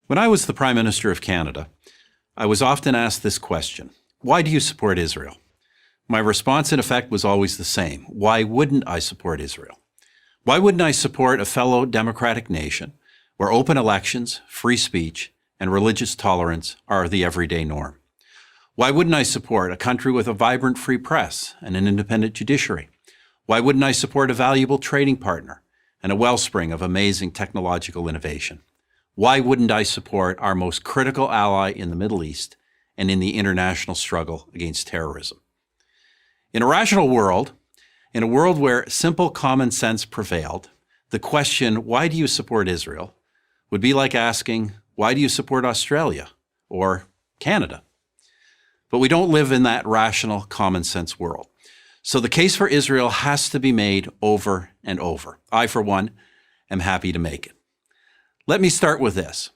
When I was the Prime Minister of Canada, I was often asked this question: why do you support Israel? My response, in effect, was always the same. Why wouldn't I support Israel? Why wouldn't I support a fellow democratic nation where open elections, free speech, and religious tolerance are the everyday norm? Why wouldn't I support a country with a vibrant free press and an independent judiciary? Why wouldn't I support a valuable trading partner and a wellspring of amazing technological innovation? Why wouldn't I support our most critical ally in the Middle East and in the international struggle against terrorism? In a rational world, in a world where simple common sense prevailed, the question, why do you support Israel, would be like asking, why do you support Australia or Canada? But we don't live in that rational common sense world. So the case for Israel has to be made over and over. I, for one, am happy to make it. Let me start with this.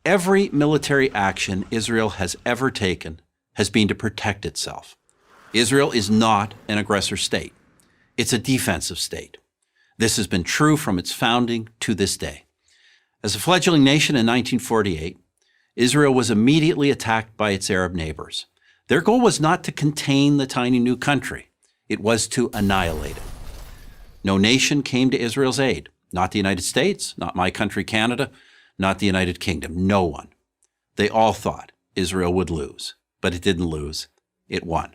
Every military action Israel has ever taken has been to protect itself. Israel is not an aggressor state. It's a defensive state. This has been true from its founding to this day. As a fledgling nation in 1948, Israel was immediately attacked by its Arab neighbors. Their goal was not to contain the tiny new country. It was to annihilate it. No nation came to Israel's aid. Not the United States, not my country, Canada, not the United Kingdom. No one. They all thought Israel would lose, but it didn't lose. It won.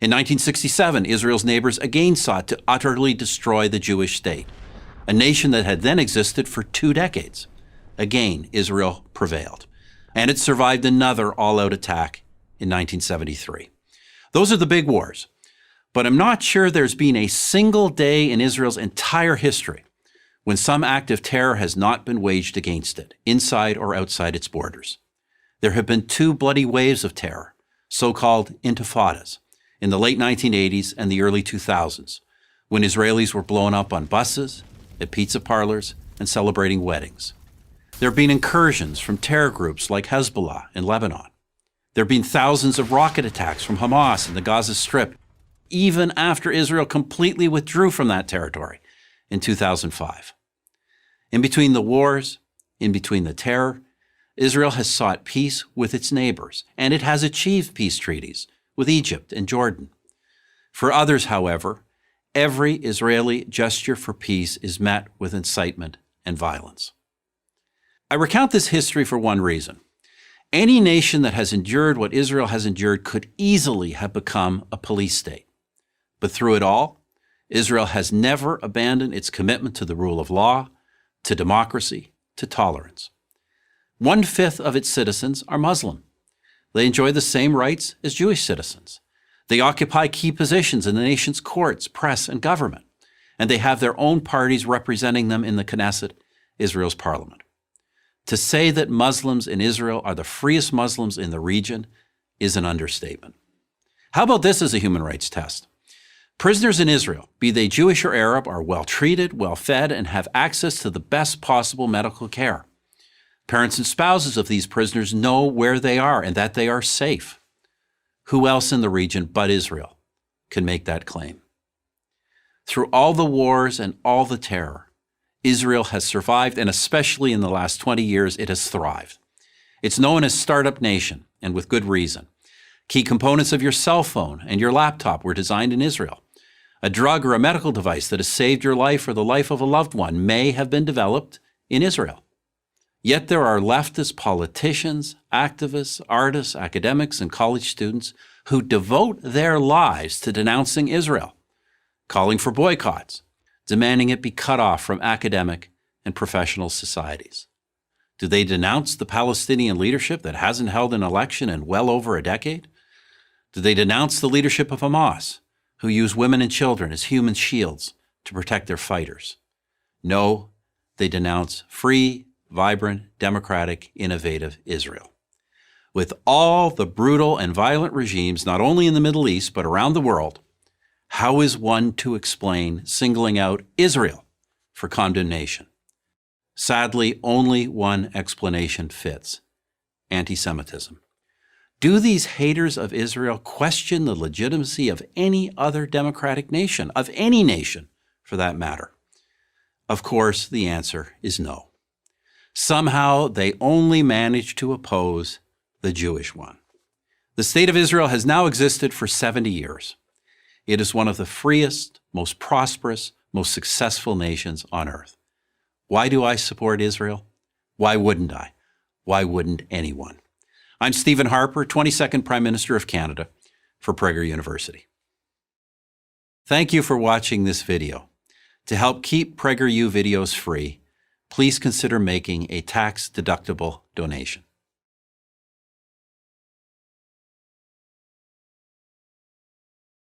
In 1967, Israel's neighbors again sought to utterly destroy the Jewish state, a nation that had then existed for 2 decades. Again, Israel prevailed, and it survived another all-out attack in 1973. Those are the big wars, but I'm not sure there's been a single day in Israel's entire history when some act of terror has not been waged against it, inside or outside its borders. There have been 2 bloody waves of terror, so-called intifadas, in the late 1980s and the early 2000s, when Israelis were blown up on buses, at pizza parlors, and celebrating weddings. There have been incursions from terror groups like Hezbollah in Lebanon. There have been thousands of rocket attacks from Hamas in the Gaza Strip, even after Israel completely withdrew from that territory in 2005. In between the wars, in between the terror, Israel has sought peace with its neighbors, and it has achieved peace treaties with Egypt and Jordan. For others, however, every Israeli gesture for peace is met with incitement and violence. I recount this history for one reason. Any nation that has endured what Israel has endured could easily have become a police state. But through it all, Israel has never abandoned its commitment to the rule of law, to democracy, to tolerance. 1/5 of its citizens are Muslim. They enjoy the same rights as Jewish citizens. They occupy key positions in the nation's courts, press, and government, and they have their own parties representing them in the Knesset, Israel's parliament. To say that Muslims in Israel are the freest Muslims in the region is an understatement. How about this as a human rights test? Prisoners in Israel, be they Jewish or Arab, are well treated, well fed, and have access to the best possible medical care. Parents and spouses of these prisoners know where they are and that they are safe. Who else in the region but Israel can make that claim? Through all the wars and all the terror, Israel has survived, and especially in the last 20 years, it has thrived. It's known as Startup Nation, and with good reason. Key components of your cell phone and your laptop were designed in Israel. A drug or a medical device that has saved your life or the life of a loved one may have been developed in Israel. Yet there are leftist politicians, activists, artists, academics, and college students who devote their lives to denouncing Israel, calling for boycotts, demanding it be cut off from academic and professional societies. Do they denounce the Palestinian leadership that hasn't held an election in well over a decade? Do they denounce the leadership of Hamas, who use women and children as human shields to protect their fighters? No, they denounce free, vibrant, democratic, innovative Israel. With all the brutal and violent regimes, not only in the Middle East, but around the world, how is one to explain singling out Israel for condemnation? Sadly, only one explanation fits: anti-Semitism. Do these haters of Israel question the legitimacy of any other democratic nation, of any nation for that matter? Of course, the answer is no. Somehow they only managed to oppose the Jewish one. The State of Israel has now existed for 70 years. It is one of the freest, most prosperous, most successful nations on earth. Why do I support Israel? Why wouldn't I? Why wouldn't anyone? I'm Stephen Harper, 22nd Prime Minister of Canada for Prageru University. Thank you for watching this video. To help keep PragerU videos free, please consider making a tax-deductible donation.